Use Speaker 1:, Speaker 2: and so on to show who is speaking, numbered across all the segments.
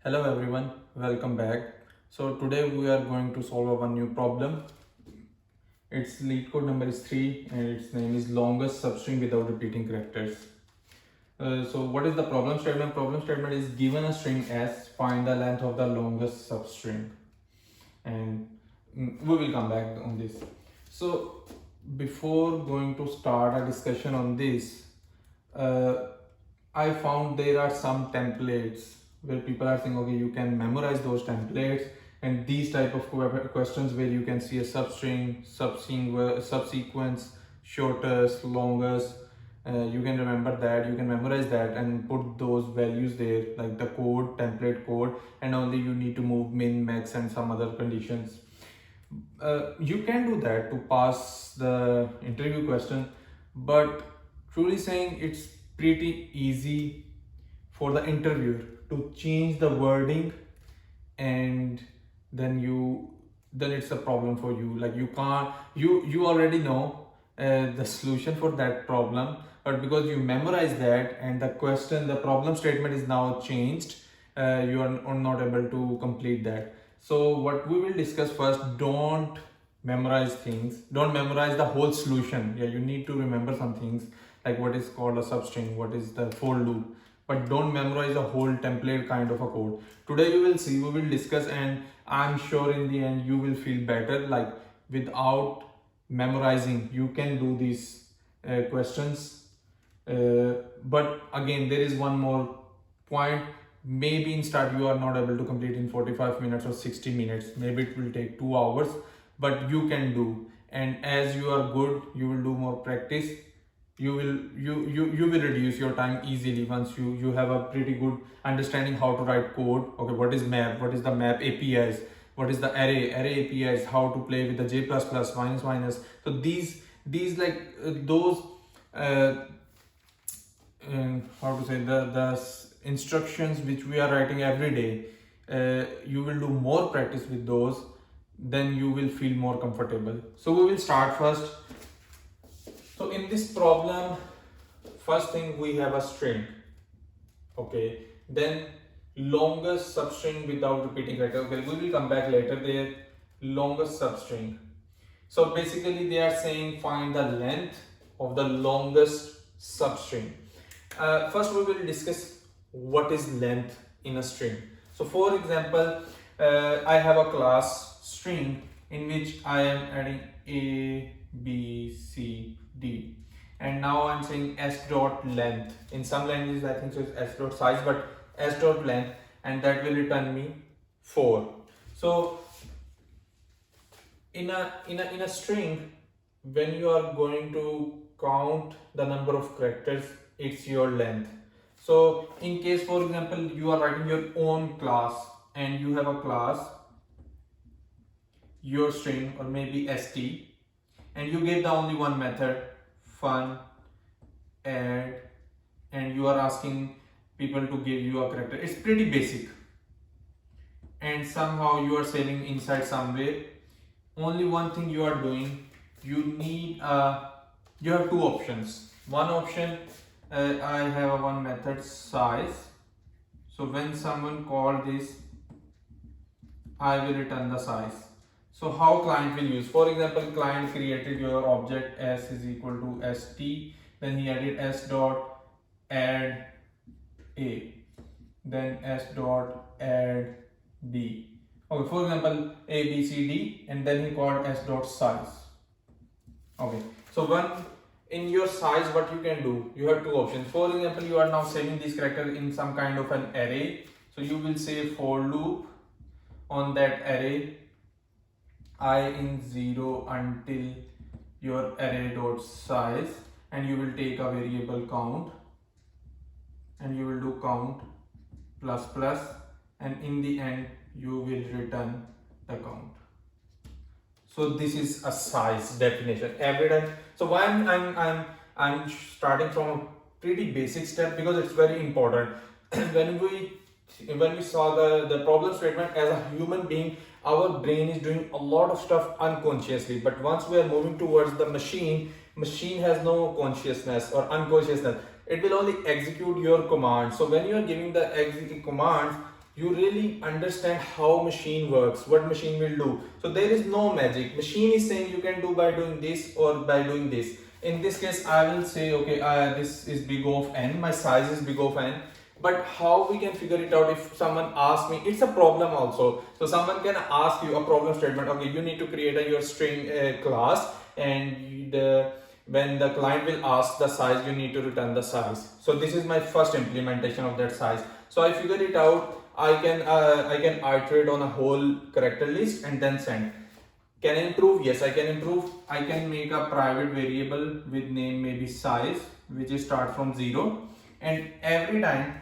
Speaker 1: Hello everyone, welcome back. So today we are going to solve one new problem. Its lead code number is 3 and its name is longest substring without repeating characters. So what is the problem statement? Problem statement is given a string S, find the length of the longest substring. And we will come back on this. So before going to start a discussion on this, I found there are some templates where people are saying, okay, you can memorize those templates, and these type of questions where you can see a substring, subsequence, shortest, longest. You can remember that, you can memorize that and put those values there, like the code, template code, and only you need to move min, max, and some other conditions. You can do that to pass the interview question, but truly saying, it's pretty easy for the interviewer to change the wording, and then it's a problem for you. Like you can't, you already know the solution for that problem, but because you memorize that and the question, the problem statement is now changed, you are not able to complete that. So what we will discuss first, don't memorize things, don't memorize the whole solution. Yeah, you need to remember some things, like what is called a substring, what is the for loop, but don't memorize a whole template kind of a code. Today you will see, we will discuss, and I'm sure in the end you will feel better. Like without memorizing you can do these questions, but again there is one more point. Maybe in start you are not able to complete in 45 minutes or 60 minutes, maybe it will take 2 hours, but you can do. And as you are good, you will do more practice, you will reduce your time easily once you have a pretty good understanding how to write code. Okay, what is map, what is the map APIs, what is the array APIs, how to play with the j++, minus. So these like those how to say, the instructions which we are writing every day, you will do more practice with those, then you will feel more comfortable. So we will start first. So in this problem, first thing, we have a string, okay, then longest substring without repeating character. Okay, we will come back later there. Longest substring. So basically they are saying find the length of the longest substring. First we will discuss what is length in a string. So for example, I have a class string in which I am adding a, b, c, d, and now I'm saying s dot length. In some languages I think so it's s dot size, but s dot length, and that will return me 4. So in a string, when you are going to count the number of characters, it's your length. So in case, for example, you are writing your own class and you have a class, your string, or maybe st, and you give the only one method, fun, add, and you are asking people to give you a character. It's pretty basic, and somehow you are saving inside somewhere. Only one thing you are doing, you need you have two options. One option, I have one method size, so when someone call this, I will return the size. So how client will use, for example, client created your object s is equal to st, then he added s dot add a, then s dot add b. Okay, for example, a, b, c, d, and then he called s dot size. Okay, so when in your size, what you can do, you have two options. For example, you are now saving this character in some kind of an array, so you will say for loop on that array I in 0 until your array dot size, and you will take a variable count, and you will do count plus plus, and in the end you will return the count. So this is a size definition every time. So why I'm starting from a pretty basic step, because it's very important. when we saw the problem statement, as a human being, our brain is doing a lot of stuff unconsciously, but once we are moving towards the machine has no consciousness or unconsciousness. It will only execute your commands. So when you are giving the execute commands, you really understand how machine works, what machine will do. So there is no magic. Machine is saying you can do by doing this or by doing this. In this case, I will say, okay, this is big O of n, my size is big O of n. But how we can figure it out if someone asks me, it's a problem also. So someone can ask you a problem statement, okay, you need to create your string class, and when the client will ask the size, you need to return the size. So this is my first implementation of that size. So I figured it out. I can iterate on a whole character list and then send. Can I improve? Yes, I can improve. I can make a private variable with name maybe size, which is start from 0, and every time,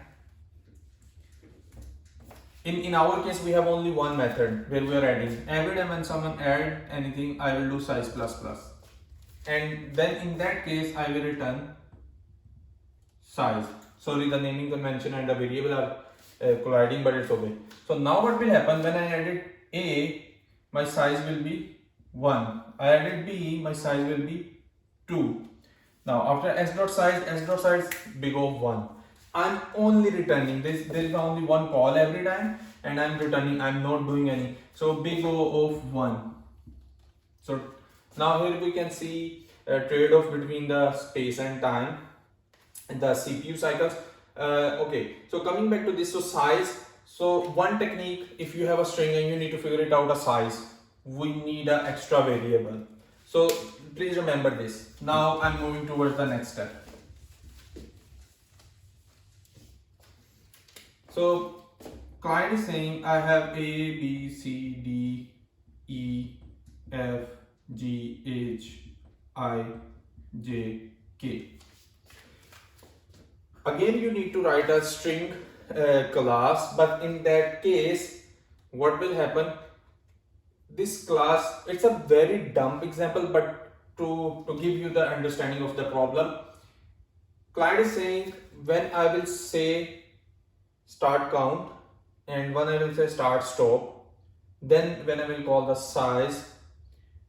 Speaker 1: in our case we have only one method where we are adding. Every time when someone add anything, I will do size plus plus, and then in that case I will return size. Sorry, the naming convention and the variable are colliding, but it's okay. So now what will happen when I added A, my size will be 1. I added B, my size will be 2. Now after s dot size big O of 1. I'm only returning this. There is only one call every time, and I'm returning. I'm not doing any. So big O of 1. So now here we can see a trade-off between the space and time and the CPU cycles. Okay, so coming back to this, so size. So one technique, if you have a string and you need to figure it out a size, we need an extra variable. So please remember this. Now I'm moving towards the next step. So client is saying I have A, B, C, D, E, F, G, H, I, J, K. Again, you need to write a string class, but in that case, what will happen? This class, it's a very dumb example, but to give you the understanding of the problem, client is saying when I will say start count and when I will say start stop, then when I will call the size,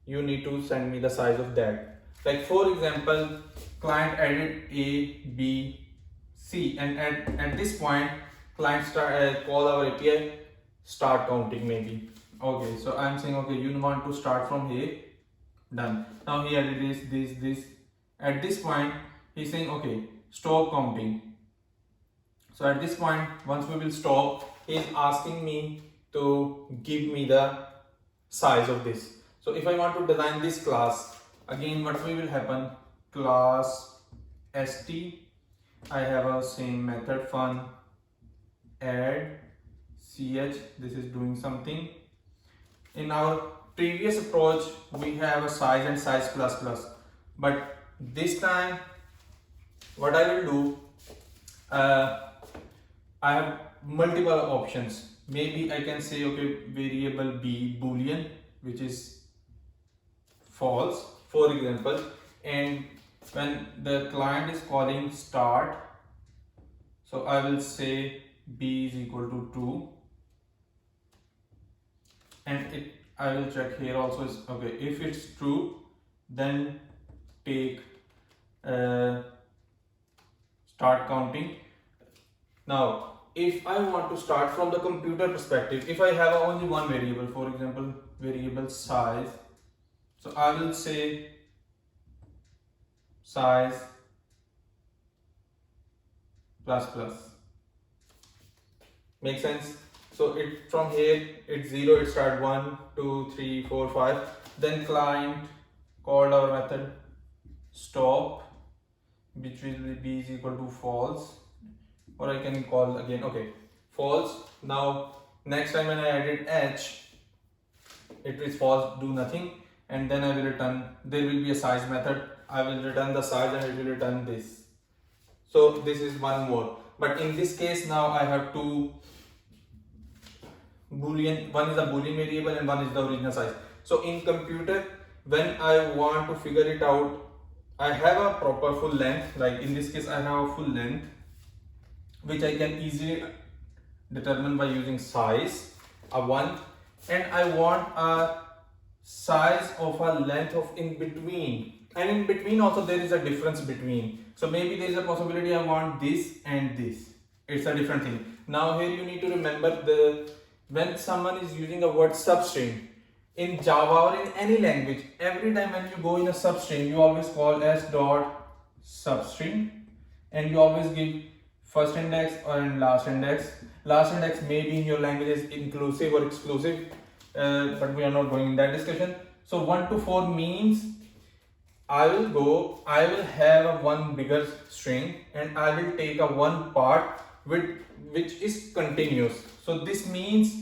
Speaker 1: you need to send me the size of that. Like for example, client added A, B, C, and at this point client call our API start counting maybe. Okay, so I'm saying okay, you want to start from here, done. Now he added this. At this point he's saying okay, stop counting. So at this point, once we will stop, he is asking me to give me the size of this. So if I want to design this class, again what will happen, class st, I have a same method fun add ch, this is doing something. In our previous approach, we have a size and size plus plus, but this time what I will do, I have multiple options. Maybe I can say okay, variable b boolean, which is false for example, and when the client is calling start, so I will say b is equal to 2, and I will check here also is okay. If it's true, then take start counting. Now if I want to start from the computer perspective, if I have only one variable, for example variable size, so I will say size plus plus. Make sense? So it from here it's 0, it start 1, 2, 3, 4, 5. Then client called our method stop, which will be is equal to false, or I can call again okay false. Now next time when I added h, it is false, do nothing, and then I will return, there will be a size method, I will return the size and it will return this. So this is one more, but in this case now I have two boolean, one is a boolean variable and one is the original size. So in computer, when I want to figure it out, I have a proper full length, like in this case I have a full length which I can easily determine by using size, a 1, and I want a size of a length of in between, and in between also there is a difference between. So maybe there is a possibility I want this and this, it's a different thing. Now here you need to remember when someone is using a word substring in Java or in any language, every time when you go in a substring, you always call s dot substring, and you always give first index and last index. Last index may be in your language is inclusive or exclusive, but we are not going in that discussion. So 1 to 4 means I will have a one bigger string and I will take a one part which is continuous. So this means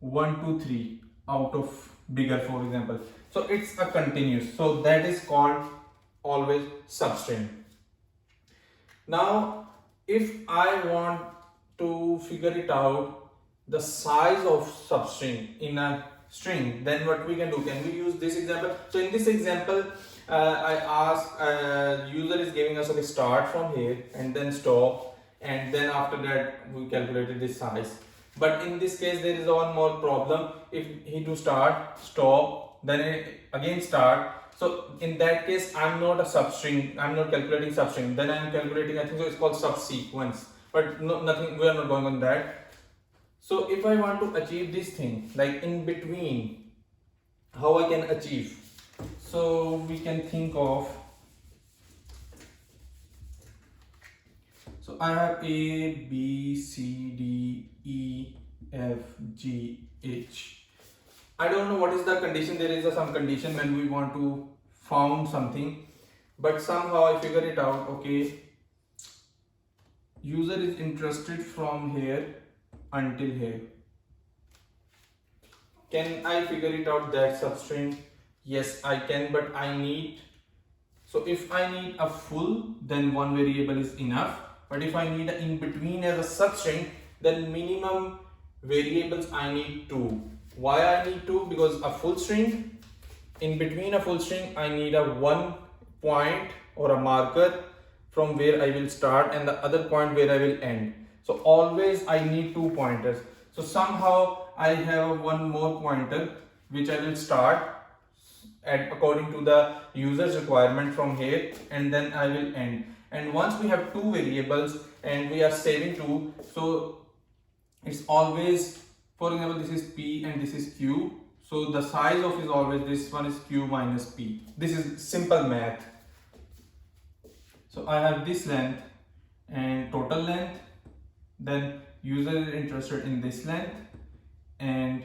Speaker 1: 1 to 3 out of bigger, for example. So it's a continuous. So that is called always substring. Now, if I want to figure it out, the size of substring in a string, then what we can do? Can we use this example? So in this example, I ask user is giving us a start from here and then stop, and then after that we calculated this size. But in this case, there is one more problem. If he do start, stop, then again start. So in that case, I'm not a substring. I'm not calculating substring. Then I'm calculating. I think so. It's called subsequence. But no, nothing. We are not going on that. So if I want to achieve this thing, like in between, how I can achieve? So we can think of. So I have A, B, C, D, E, F, G, H. I don't know what is the condition. There is some condition when we want to found something, but somehow I figure it out. Okay, user is interested from here until here. Can I figure it out that substring? Yes, I can, but I need. So if I need a full, then one variable is enough. But if I need an in between as a substring, then minimum variables I need 2. Why I need 2? Because a full string, in between a full string, I need a one point or a marker from where I will start and the other point where I will end. So always I need 2 pointers. So somehow I have one more pointer which I will start at according to the user's requirement from here, and then I will end. And once we have 2 variables and we are saving 2, so it's always, for example, this is P and this is Q. So the size of is always, this one is Q minus P. This is simple math. So I have this length and total length, then user is interested in this length, and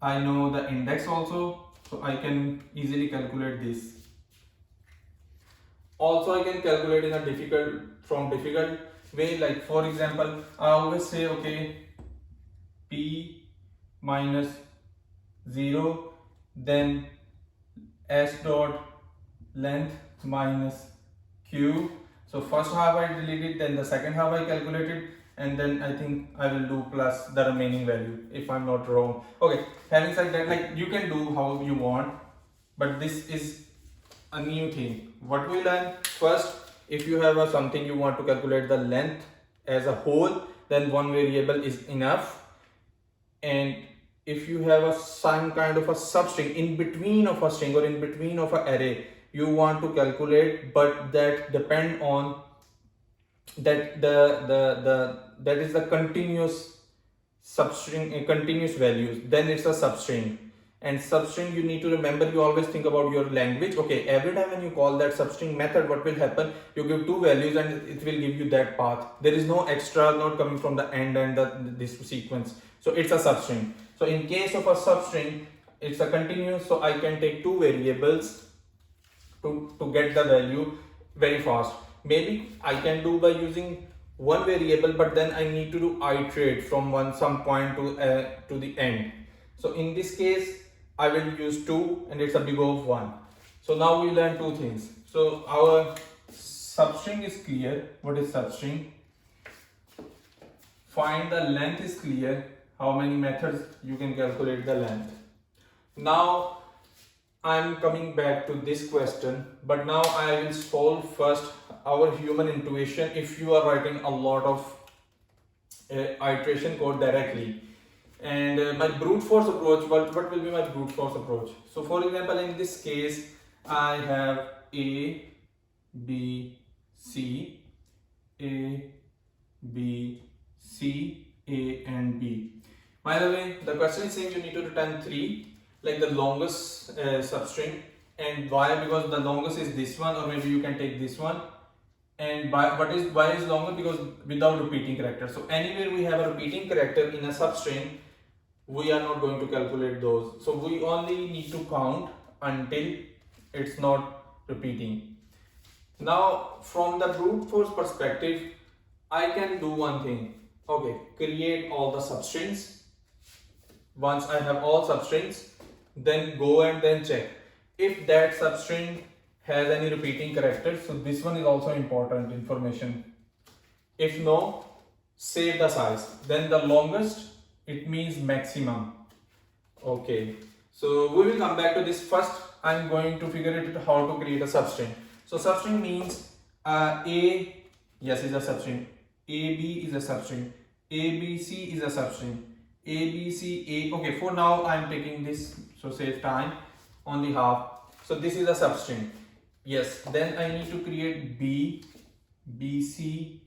Speaker 1: I know the index also, so I can easily calculate this. Also I can calculate in a difficult way, like for example, I always say, okay, P minus 0, then S dot length minus Q. So first half I deleted, then the second half I calculated, and then I think I will do plus the remaining value if I'm not wrong. Okay, having said that, like you can do how you want, but this is a new thing. What we learn first, if you have something you want to calculate the length as a whole, then one variable is enough. And if you have some kind of a substring in between of a string or in between of an array you want to calculate, but that depend on that that is the continuous substring, continuous values, then it's a substring. And substring, you need to remember, you always think about your language. Okay, every time when you call that substring method, what will happen, you give 2 values and it will give you that path. There is no extra not coming from the end and this sequence. So it's a substring. So in case of a substring, it's a continuous, so I can take 2 variables to get the value very fast. Maybe I can do by using one variable, but then I need to do iterate from some point to the end. So in this case I will use 2 and it's a big O of 1. So now we learn 2 things. So our substring is clear. What is substring? Find the length is clear. How many methods you can calculate the length. Now I'm coming back to this question, but now I will solve first our human intuition. If you are writing a lot of iteration code directly, and my brute force approach, what will be my brute force approach? So for example, in this case I have A, B, C, A, B, C, A and B. By the way, the question is saying you need to return 3, like the longest substring. And why? Because the longest is this one, or maybe you can take this one. And why is longer? Because without repeating character. So anywhere we have a repeating character in a substring, we are not going to calculate those. So we only need to count until it's not repeating. Now from the brute force perspective, I can do one thing. Okay, create all the substrings. Once I have all substrings, then go and then check if that substring has any repeating characters. So this one is also important information. If no, save the size. Then the longest, it means maximum. Okay, so we will come back to this. First I'm going to figure it out how to create a substring. So substring means A, yes, is a substring. AB is a substring. ABC is a substring. ABC, A. Okay, for now I'm taking this, so save time, only half. So this is a substring. Yes, then I need to create B, BC,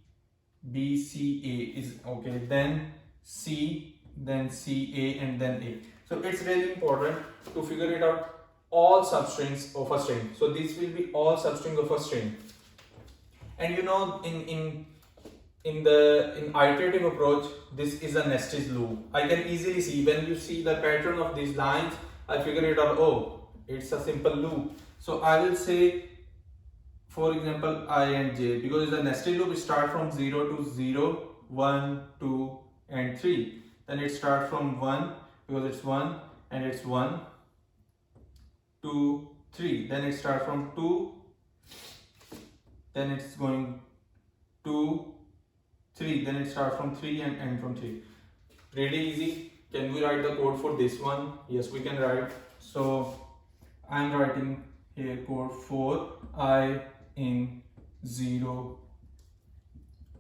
Speaker 1: BCA is okay, then C, then CA, and then A. So it's really important to figure it out all substrings of a string. So this will be all substrings of a string. And you know, in iterative approach, this is a nested loop. I can easily see when you see the pattern of these lines, I figure it out. Oh, it's a simple loop. So I will say, for example, I and J, because it's a nested loop, it starts from 0 to 0, 1, 2, and 3. Then it starts from 1 because it's 1 and it's 1, 2, 3. Then it starts from 2, then it's going 2, 3. Then it starts from 3 and end from 3. Really easy. Can we write the code for this one? Yes, we can write. So I'm writing here code for I in 0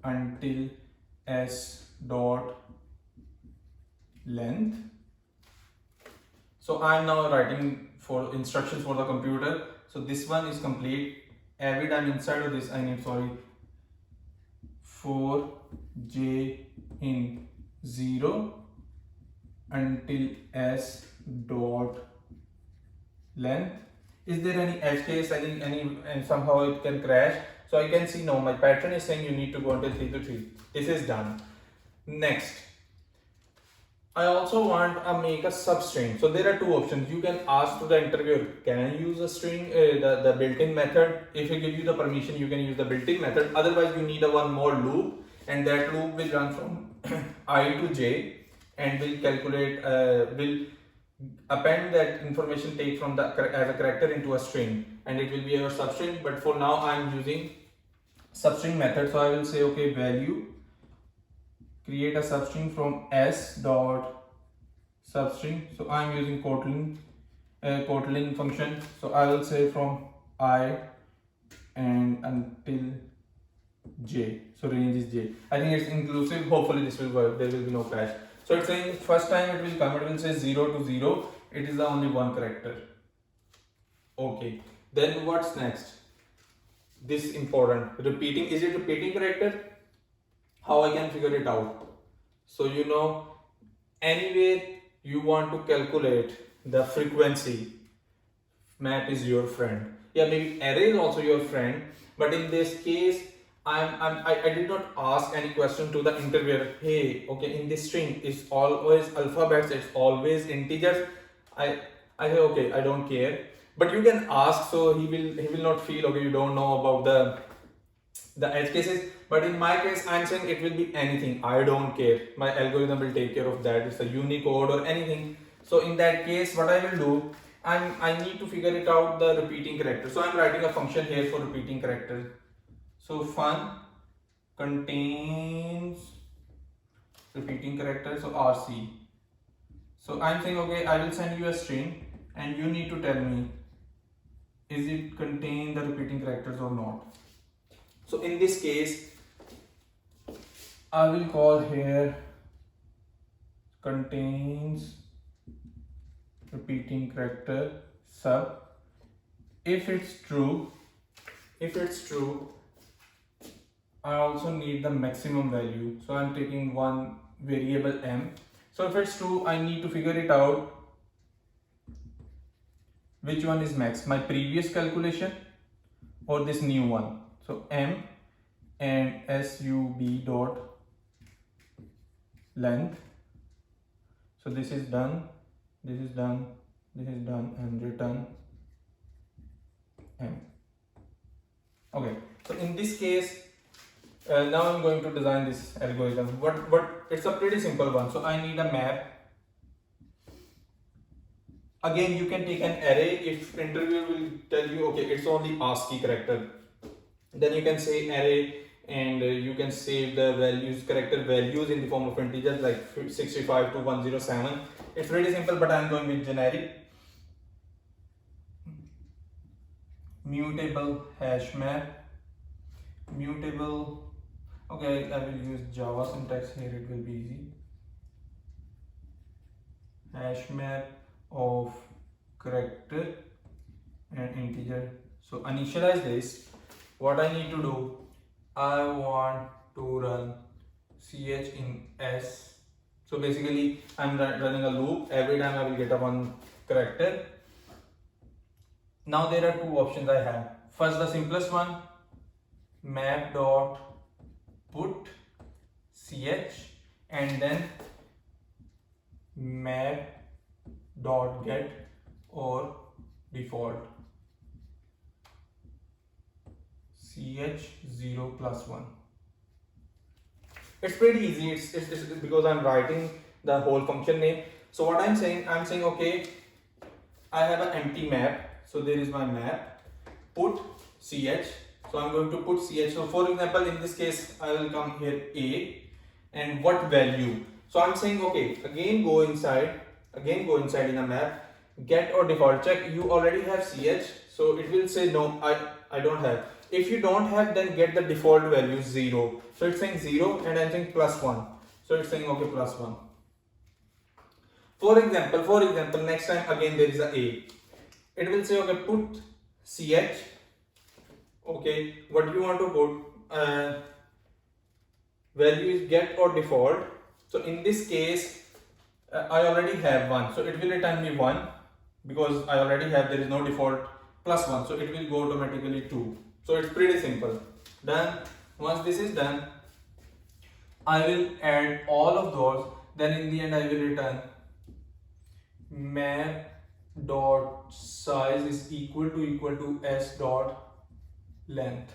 Speaker 1: until s dot length. So I am now writing for instructions for the computer. So this one is complete. Every time inside of this I need, for j in 0 until s dot length. Is there any edge case, and somehow it can crash? So I can see, no, my pattern is saying you need to go until 3 to 3. This is done. Next, I also want to make a substring. So there are two options. You can ask to the interviewer, can I use a string, the built-in method? If he gives you the permission, you can use the built-in method. Otherwise, you need a one more loop, and that loop will run from I to j and will calculate, will append that information take from the as a character into a string, and it will be our substring. But for now I am using substring method. So I will say, okay, value, create a substring from s dot substring. So I am using Kotlin function. So I will say from I and until j. So range is j. I think it's inclusive. Hopefully this will work. There will be no crash. So it's saying first time it will come, it will say 0 to 0. It is the only one character. Okay. Then what's next? This important. Repeating. Is it repeating character? How I can figure it out? So you know, anyway you want to calculate the frequency, math is your friend. Yeah, maybe array is also your friend. But in this case, I did not ask any question to the interviewer. Hey, okay, in this string it's always alphabets, it's always integers. I say, okay, I don't care. But you can ask, so he will not feel, okay, you don't know about the edge cases. But in my case, I'm saying it will be anything. I don't care. My algorithm will take care of that. It's a Unicode or anything. So in that case, what I will do, I need to figure it out the repeating character. So I'm writing a function here for repeating character. So fun contains repeating character, so RC. So I'm saying, okay, I will send you a string and you need to tell me, is it contain the repeating characters or not? So in this case, I will call here contains repeating character sub. If it's true, I also need the maximum value. So I'm taking one variable m. So if it's true, I need to figure it out which one is max, my previous calculation or this new one. So m and sub dot length. So this is done, this is done, this is done, and return m. Okay, so in this case, now I'm going to design this algorithm. But it's a pretty simple one. So I need a map. Again, you can take an array. If interviewer will tell you, okay, it's only ASCII character, then you can say array, and you can save the values, character values in the form of integers like 65 to 107. It's pretty simple, but I'm going with generic. Mutable hash map. Mutable. Okay, I will use Java syntax here, it will be easy. Hash map of character and integer. So initialize this. What I need to do, I want to run ch in s. So basically I'm running a loop. Every time I will get a one character. Now there are two options I have. First, the simplest one, map dot put ch, and then map dot get or default ch0 plus 1. It's pretty easy. It's because I'm writing the whole function name. So what I'm saying okay, I have an empty map. So there is my map, put ch. So I'm going to put ch. So for example, in this case, I will come here a, and what value. So I'm saying okay, again go inside in a map, get or default check. You already have ch, so it will say no, I don't have. If you don't have, then get the default value 0. So it's saying 0, and I'm saying plus 1. So it's saying okay, plus 1. For example, next time again there is a. It will say okay, put ch. Okay, what do you want to put? Value is get or default. So in this case, I already have 1. So it will return me 1 because I already have, there is no default, plus 1. So it will go automatically 2. So it's pretty simple. Done. Once this is done, I will add all of those. Then in the end, I will return map dot size is equal to s dot length.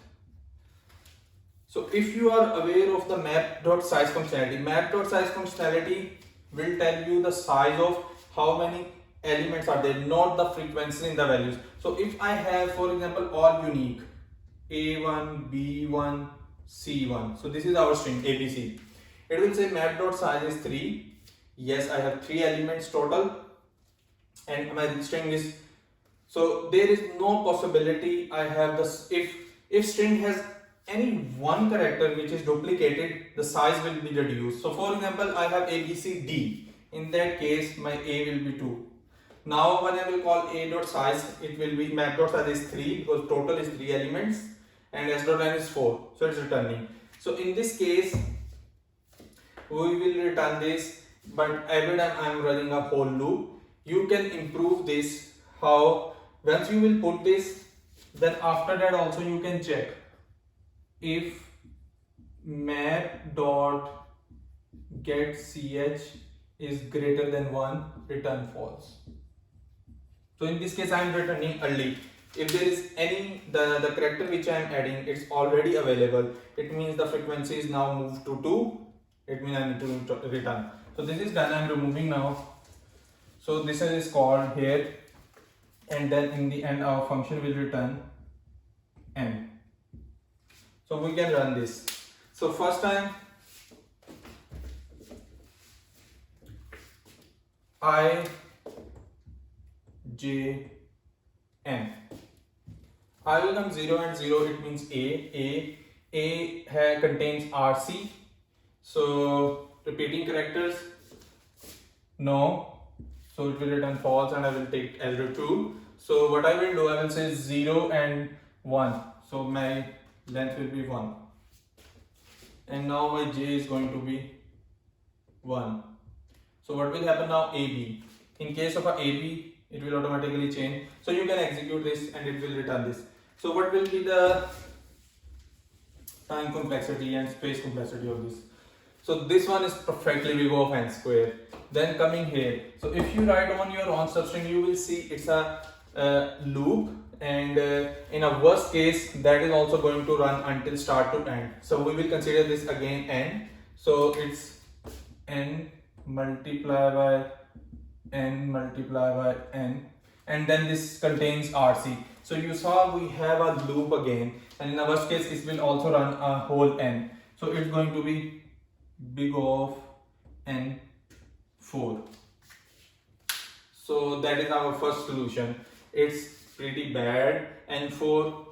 Speaker 1: So if you are aware of the map.size functionality will tell you the size of how many elements are there, not the frequency in the values. So if I have, for example, all unique A1, B1, C1. So this is our string ABC. It will say map.size is 3. Yes, I have 3 elements total, and my string is, so there is no possibility I have this. If string has any one character which is duplicated, the size will be reduced. So for example, I have ABCD. In that case, my A will be 2. Now when I will call A.size, it will be map.size is 3 because total is 3 elements, and s.len is 4. So it's returning. So in this case, we will return this, but every time I am running a whole loop. You can improve this. How? Once you will put this, then after that also you can check if map dot get ch is greater than 1, return false. So in this case I am returning early. If there is any the character which I am adding, it's already available. It means the frequency is now moved to 2. It means I need to return. So this is done. I am removing now. So this is called here, and then in the end our function will return m. So we can run this. So first time I j m. I will come 0 and 0. It means A contains RC. So repeating characters, no. So it will return false, and I will take as true. So what I will do, I will say 0 and 1. So my length will be 1. and now my j is going to be 1. So what will happen now? AB. In case of a AB, it will automatically change. So you can execute this and it will return this. So what will be the time complexity and space complexity of this? So this one is perfectly big of n square. Then coming here, so if you write on your own substring, you will see it's a loop, and in a worst case that is also going to run until start to end. So we will consider this again n. So it's n multiplied by n multiplied by n, and then this contains RC. So you saw we have a loop again, and in the worst case it will also run a whole n. So it's going to be big of n 4. So that is our first solution. It's pretty bad n4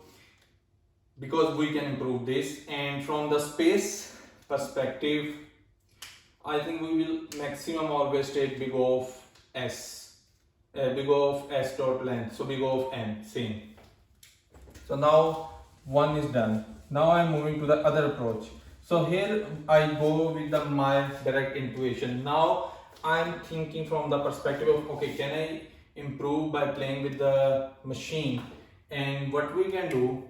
Speaker 1: because we can improve this. And from the space perspective, I think we will maximum always take big of s, big of s dot length, so big of n, same. So now one is done. Now I'm moving to the other approach. So here I go with my direct intuition. Now I'm thinking from the perspective of, okay, can I improve by playing with the machine? And what we can do,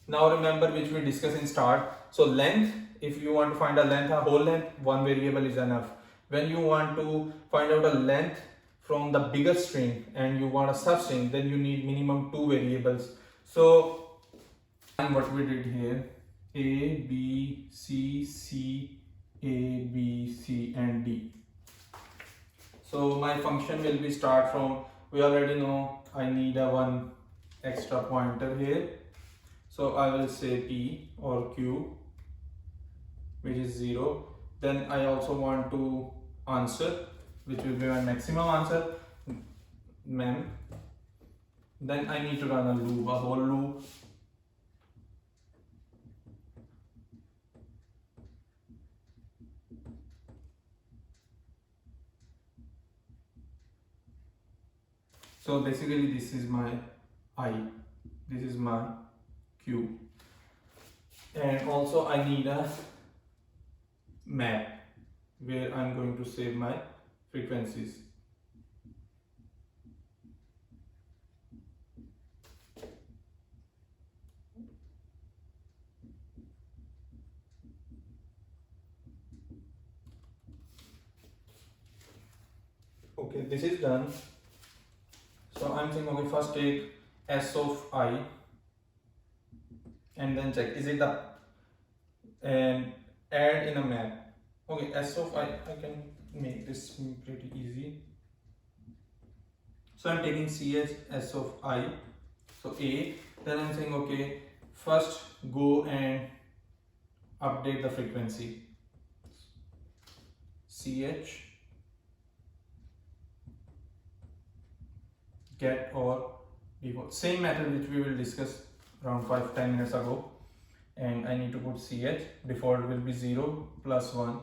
Speaker 1: now remember which we discussed in start. So length, if you want to find a length, a whole length, one variable is enough. When you want to find out a length from the bigger string and you want a substring, then you need minimum 2 variables. So, and what we did here, A, B, C, C, A, B, C and D. So my function will be start from, we already know I need a one extra pointer here. So I will say P or Q, which is 0. Then I also want to answer, which will be my maximum answer, mem. Then I need to run a loop, a whole loop. So basically this is my I, this is my Q. And also I need a map where I'm going to save my frequencies. Okay, this is done. So I'm saying, okay, first take S of I and then check, is it the, and add in a map. Okay, S of I can make this pretty easy. So I'm taking CH S of I, so A, then I'm saying, okay, first go and update the frequency. CH get or default, same method which we will discuss around 5-10 minutes ago, and I need to put CH, default will be 0 plus 1.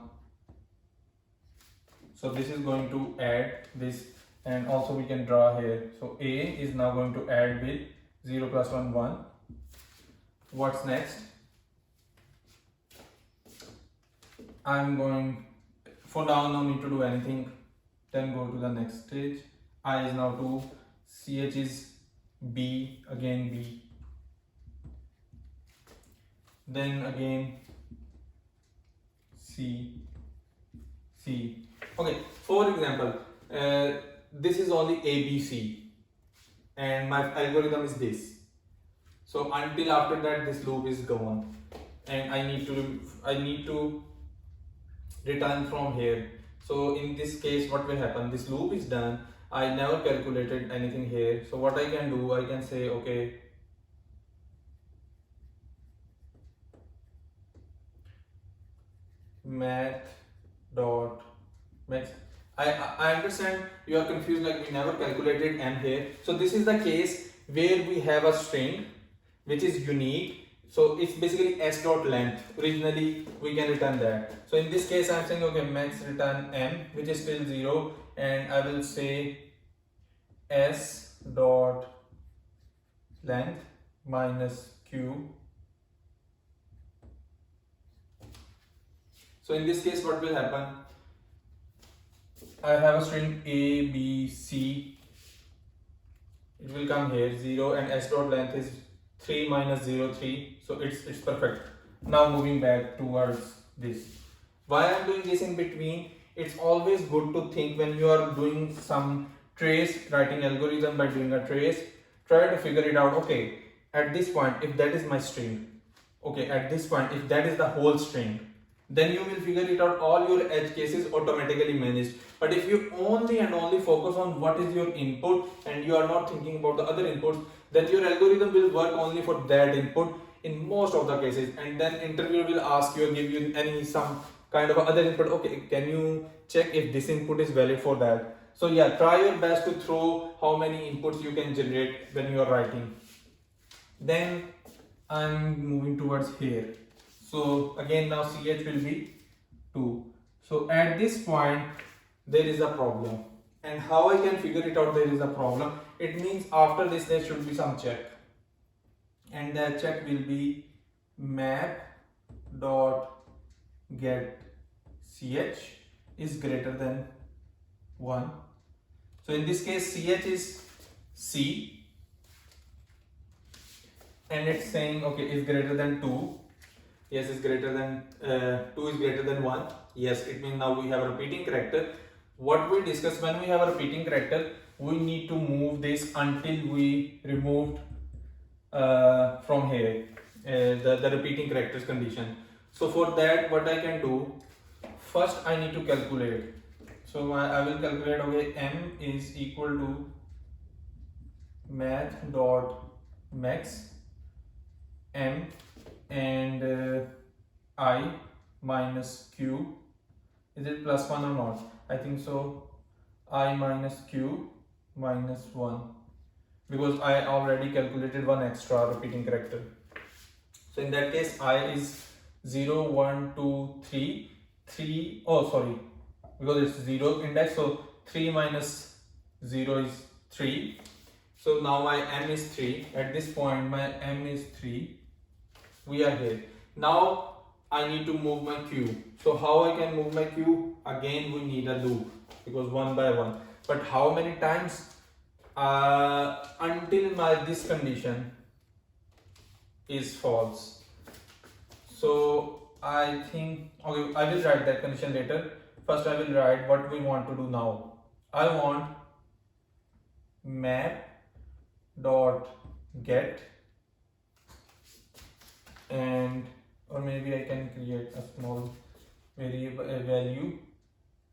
Speaker 1: So this is going to add this, and also we can draw here. So A is now going to add with 0 plus 1, 1. What's next? I'm going, for now, no need to do anything. Then go to the next stage. I is now 2, CH is B, again B. Then again C, C. Okay, for example, this is only ABC and my algorithm is this. So until after that this loop is gone and I need to return from here. So in this case what will happen, this loop is done, I never calculated anything here. So what I can do, I can say, okay, Math.max. I understand you are confused, like we never calculated m here. So this is the case where we have a string which is unique. So it's basically s dot length. Originally we can return that. So in this case I'm saying, okay, max return m, which is still 0, and I will say s dot length minus q So in this case, what will happen? I have a string A, B, C. It will come here 0 and s dot length is 3 minus 0, 3. So it's perfect. Now moving back towards this. Why I'm doing this in between? It's always good to think when you are doing some trace, writing algorithm by doing a trace, try to figure it out. Okay, at this point, if that is my string, okay, at this point, if that is the whole string, then you will figure it out. All your edge cases automatically managed. But if you only and only focus on what is your input and you are not thinking about the other inputs, then your algorithm will work only for that input in most of the cases, and then interviewer will ask you or give you any some kind of other input. Okay, can you check if this input is valid for that? So yeah, try your best to throw how many inputs you can generate when you are writing. Then I'm moving towards here. So again now ch will be 2. So at this point there is a problem, and how I can figure it out there is a problem? It means after this there should be some check, and that check will be map dot get ch is greater than 1. So in this case ch is c, and it's saying okay is greater than 2. Yes, is greater than 2 is greater than 1. Yes, it means now we have a repeating character. What we discussed, when we have a repeating character, we need to move this until we removed from here the repeating characters condition. So for that, what I can do, first I need to calculate. So I will calculate, okay, m is equal to Math.max m and I minus q. Is it plus 1 or not? I think so. I minus q minus 1, because I already calculated one extra repeating character. So in that case I is 0, 1, 2, 3, 3, oh sorry, because it's 0 index, so 3 minus 0 is 3. So now my m is 3. At this point my m is 3. We are here. Now I need to move my q. So how I can move my q? Again we need a loop, because 1 by 1. But how many times? Until this condition is false. So I think, okay, I will write that condition later. First I will write what we want to do now. I want map dot get, and or maybe I can create a small variable value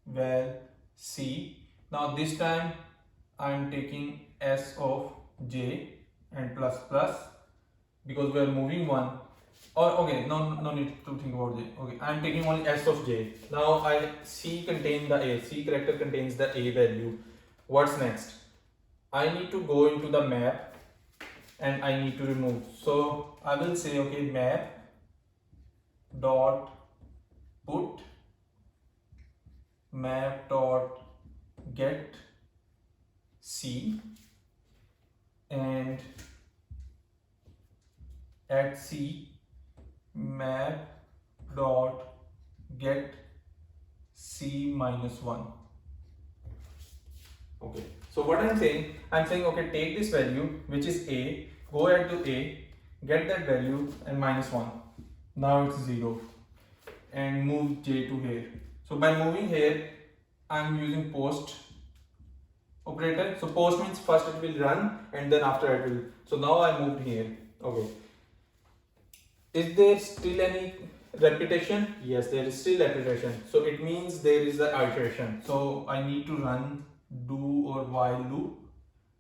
Speaker 1: val c. Now this time I am taking s of j and plus plus, because we are moving one. Or okay, no need to think about j. Okay, I am taking only s of j. Now I c contain the a, c character contains the a value. What's next? I need to go into the map and I need to remove. So I will say okay, map dot put map dot get c, and at c map dot get c minus 1. Okay, so what I'm saying okay, take this value which is a, go ahead to a, get that value and minus 1. Now it's 0, and move j to here. So by moving here I'm using post operator. So post means first it will run and then after it will. So now I moved here. Okay, is there still any repetition? Yes, there is still repetition. So it means there is an iteration. So I need to run do or while loop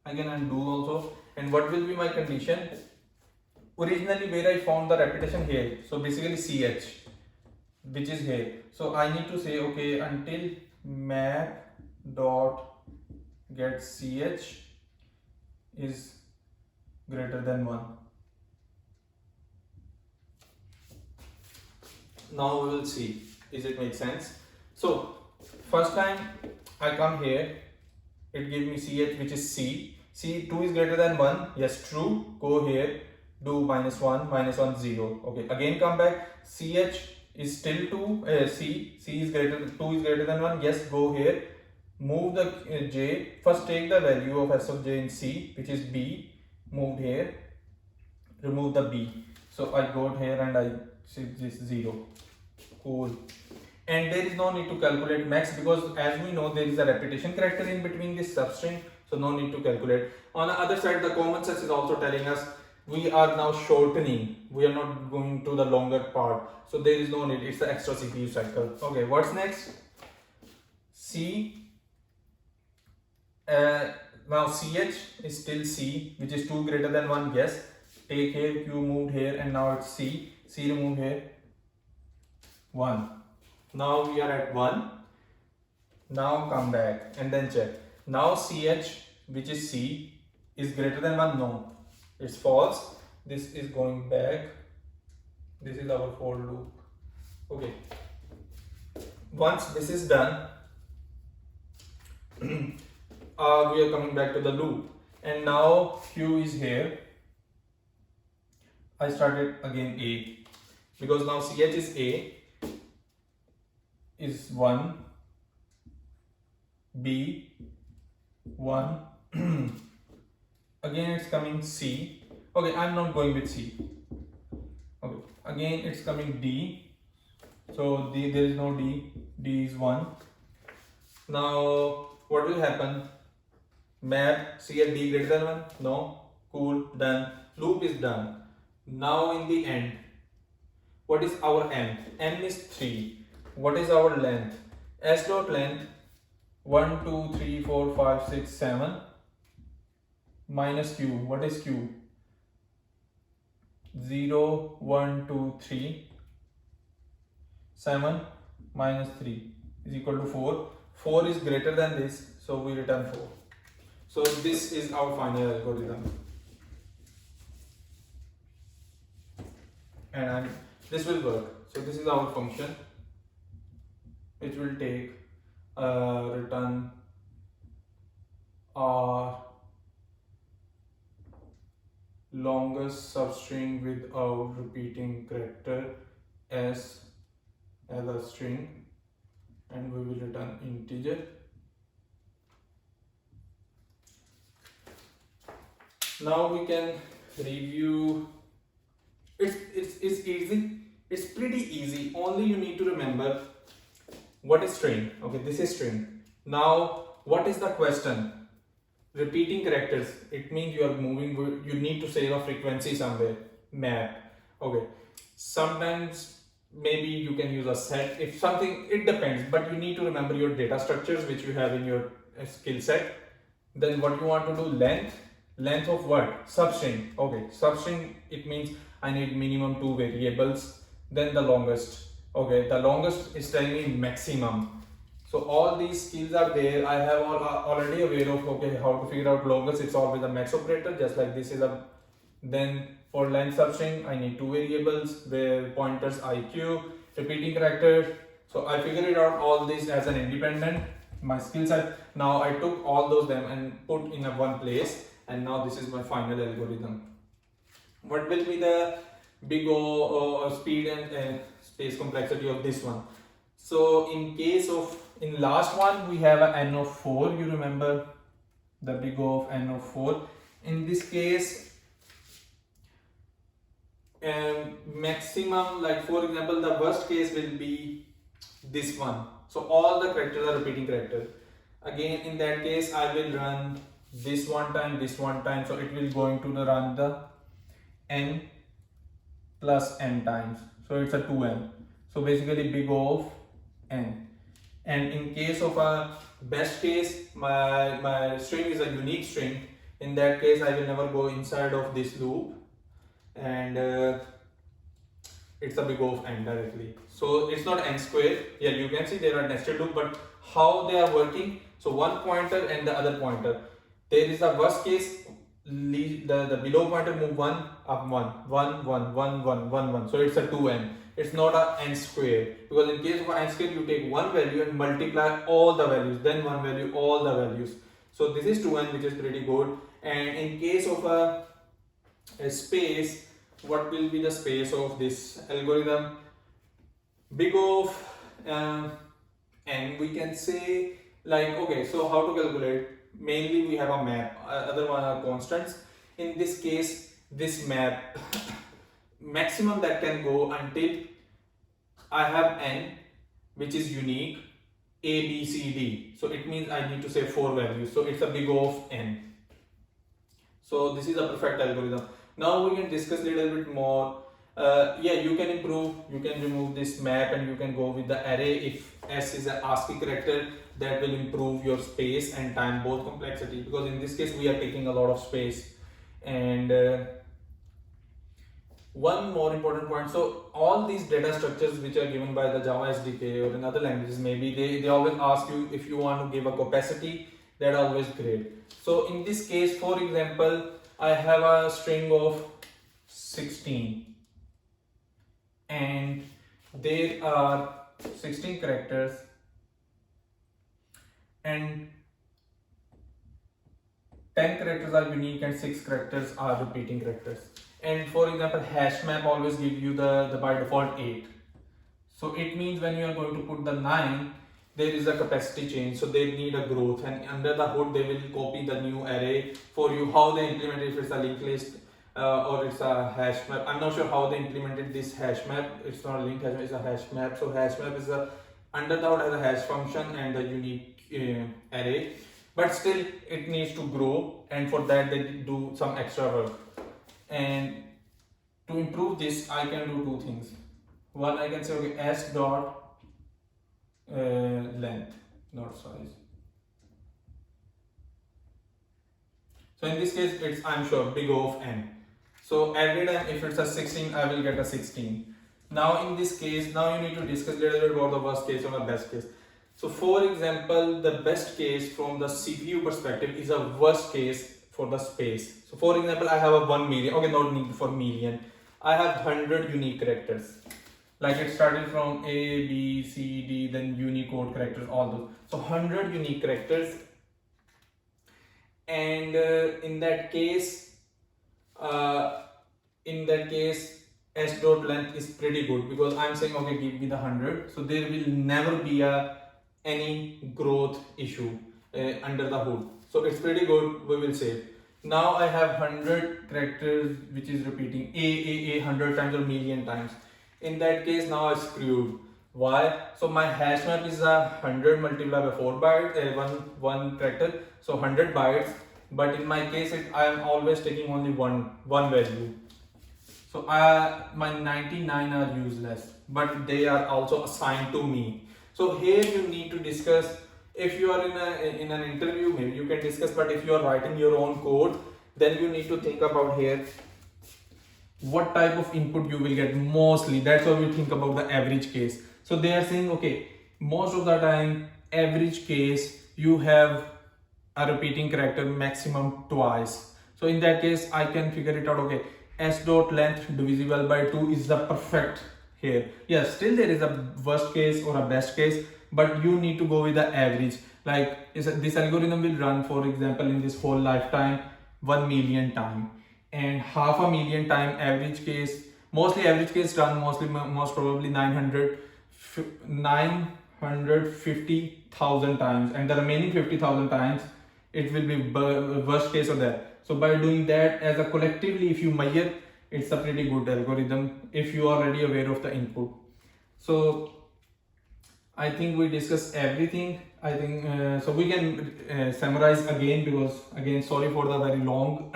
Speaker 1: again and do also. And what will be my condition? Originally where I found the repetition here, so basically ch, which is here. So I need to say okay, until map dot get ch is greater than 1. Now we will see, is it make sense? So first time I come here, it gives me ch which is c. 2 is greater than 1. Yes, true. Go here, do minus 1, 0. Okay, again come back. Ch is still 2, c is greater than 2 is greater than 1. Yes, go here, move the j, first take the value of s of j in c, which is b, moved here, remove the b, so I got here and I shift this 0. Cool. And there is no need to calculate max, because as we know there is a repetition character in between this substring, so no need to calculate. On the other side, the common sense is also telling us we are now shortening, we are not going to the longer part, so there is no need, it's the extra CPU cycle. Okay, what's next? C, now ch is still c, which is 2 greater than 1. Yes, take here, q moved here, and now it's c removed here, 1. Now we are at 1. Now come back and then check. Now ch, which is c, is greater than 1. No, it's false. This is going back. This is our for loop. Okay. Once this is done, we are coming back to the loop. And now q is here. I started again a, because now ch is a, is 1, b 1, again it's coming c. Okay, I'm not going with c. Okay, again it's coming d, so there is no d, d is 1. Now what will happen? Map c at d greater than 1. No. Cool, done. Loop is done. Now in the end, what is our m? M is 3. What is our length? S dot length 1, 2, 3, 4, 5, 6, 7 minus q. What is q? 0, 1, 2, 3, 7 minus 3 is equal to 4. 4 is greater than this, so we return 4. So this is our final algorithm. And this will work. So this is our function, which will take return our longest substring without repeating character as a string, and we will return integer. Now we can review. It's easy. It's pretty easy. Only you need to remember what is string. Okay, this is string. Now what is the question? Repeating characters. It means you are moving. You need to save a frequency somewhere. Map. Okay. Sometimes maybe you can use a set. If something, it depends. But you need to remember your data structures which you have in your skill set. Then what you want to do? Length of what? Substring. Okay, substring, it means I need minimum 2 variables. Then the longest. Okay, the longest is telling me maximum. So all these skills are there. I have already aware of how to figure out longest. It's always a max operator, just like this is a. Then for length substring, I need 2 variables where pointers IQ, repeating characters. So I figured it out all this as an independent. My skill set. Now I took all those them and put in a one place. And now this is my final algorithm. What will be the big O speed and space complexity of this one? So in last one we have a n of 4. You remember the big O of n of 4. In this case, maximum, like for example, the worst case will be this one. So all the characters are repeating characters. Again, in that case, I will run this one time, so it will going to run the n plus n times, so it's a 2n. So basically big O of n. And in case of a best case, my string is a unique string. In that case, I will never go inside of this loop, and it's a big O of n directly. So it's not n square. Yeah, you can see there are nested loop, but how they are working? So one pointer and the other pointer. There is the worst case, the below pointer move 1, up 1, 1, 1, 1, 1, 1, 1. So it's a 2n. It's not a n square, because in case of an n square, you take one value and multiply all the values, then one value, all the values. So this is 2n, which is pretty good. And in case of a space, what will be the space of this algorithm? big of n, we can say, like, okay, so how to calculate? Mainly we have a map, other one are constants. In this case, this map maximum that can go until I have n which is unique, a b c d, so it means I need to say 4 values, so it's a big O of n. So this is a perfect algorithm. Now we can discuss a little bit more. Yeah, you can improve, you can remove this map and you can go with the array. If s is an ASCII character, that will improve your space and time, both complexity, because in this case we are taking a lot of space. And one more important point, so all these data structures which are given by the Java SDK or in other languages, maybe they always ask you if you want to give a capacity, that always great. So in this case, for example, I have a string of 16 and there are 16 characters and 10 characters are unique and 6 characters are repeating characters. And for example, hash map always give you the by default 8. So it means when you are going to put the 9, there is a capacity change, so they need a growth, and under the hood they will copy the new array for you. How they implement it, if it's a linked list or it's a hash map, I'm not sure how they implemented this hash map. It's not a linked hash map, it's a hash map. So hash map is a, under the hood has a hash function and a unique array, but still it needs to grow, and for that they do some extra work. And to improve this, I can do two things. One, I can say, okay, s dot length, not size. So in this case, it's, I'm sure, big O of n. So every time if it's a 16, I will get a 16. Now in this case, now you need to discuss a little bit about the worst case or the best case. So for example, the best case from the CPU perspective is a worst case for the space. So for example, I have a 1 million, okay, not need for million. I have 100 unique characters. Like it started from A, B, C, D, then Unicode characters, all those. So 100 unique characters. And in that case, s dot length is pretty good, because I'm saying, okay, give me the 100. So there will never be any growth issue under the hood. So it's pretty good, we will save. Now I have 100 characters which is repeating A 100 times or million times. In that case, now I screwed. Why? So my hash map is 100 multiplied by 4 bytes, one character, so 100 bytes. But in my case, I am always taking only one value. So my 99 are useless, but they are also assigned to me. So here you need to discuss. If you are in an interview, maybe you can discuss, but if you are writing your own code, then you need to think about here what type of input you will get mostly. That's why we think about the average case. So they are saying, okay, most of the time, average case, you have a repeating character maximum twice. So in that case, I can figure it out, okay, s dot length divisible by 2 is the perfect here. Yes, still there is a worst case or a best case, but you need to go with the average. Like this algorithm will run, for example, in this whole lifetime 1 million time, and 500,000 time average case. Mostly average case run most probably 950,000 times, and the remaining 50,000 times it will be worst case of that. So by doing that as a collectively, if you measure, it's a pretty good algorithm if you are already aware of the input. So I think we discussed everything. I think so we can summarize again, because again, sorry for the very long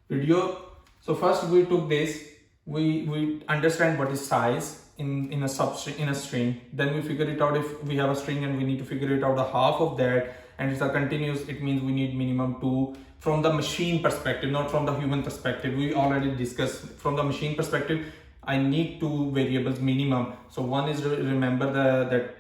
Speaker 1: video. So first we took this, we understand what is size in a substring, in a string. Then we figure it out, if we have a string and we need to figure it out the half of that, and it's a continuous, it means we need minimum 2 from the machine perspective, not from the human perspective. We already discussed from the machine perspective, I need 2 variables minimum. So one is remember the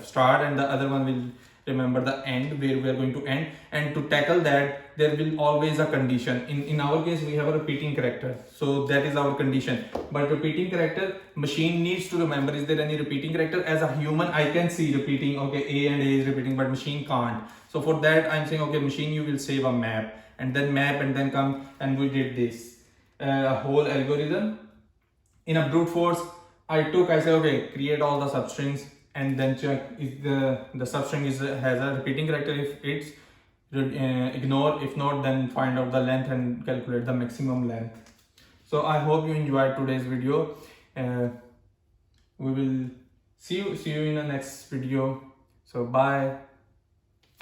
Speaker 1: start, and the other one will remember the end, where we are going to end. And to tackle that, there will always a condition. In our case, we have a repeating character, so that is our condition. But repeating character, machine needs to remember, is there any repeating character? As a human, I can see repeating, okay, A and A is repeating, but machine can't. So for that, I'm saying, okay, machine, you will save a map, and then map, and then come, and we did this whole algorithm. In a brute force, I say, okay, create all the substrings and then check if the substring has a repeating character. If it's ignore, if not, then find out the length and calculate the maximum length. So I hope you enjoyed today's video. We will see you in the next video. So bye.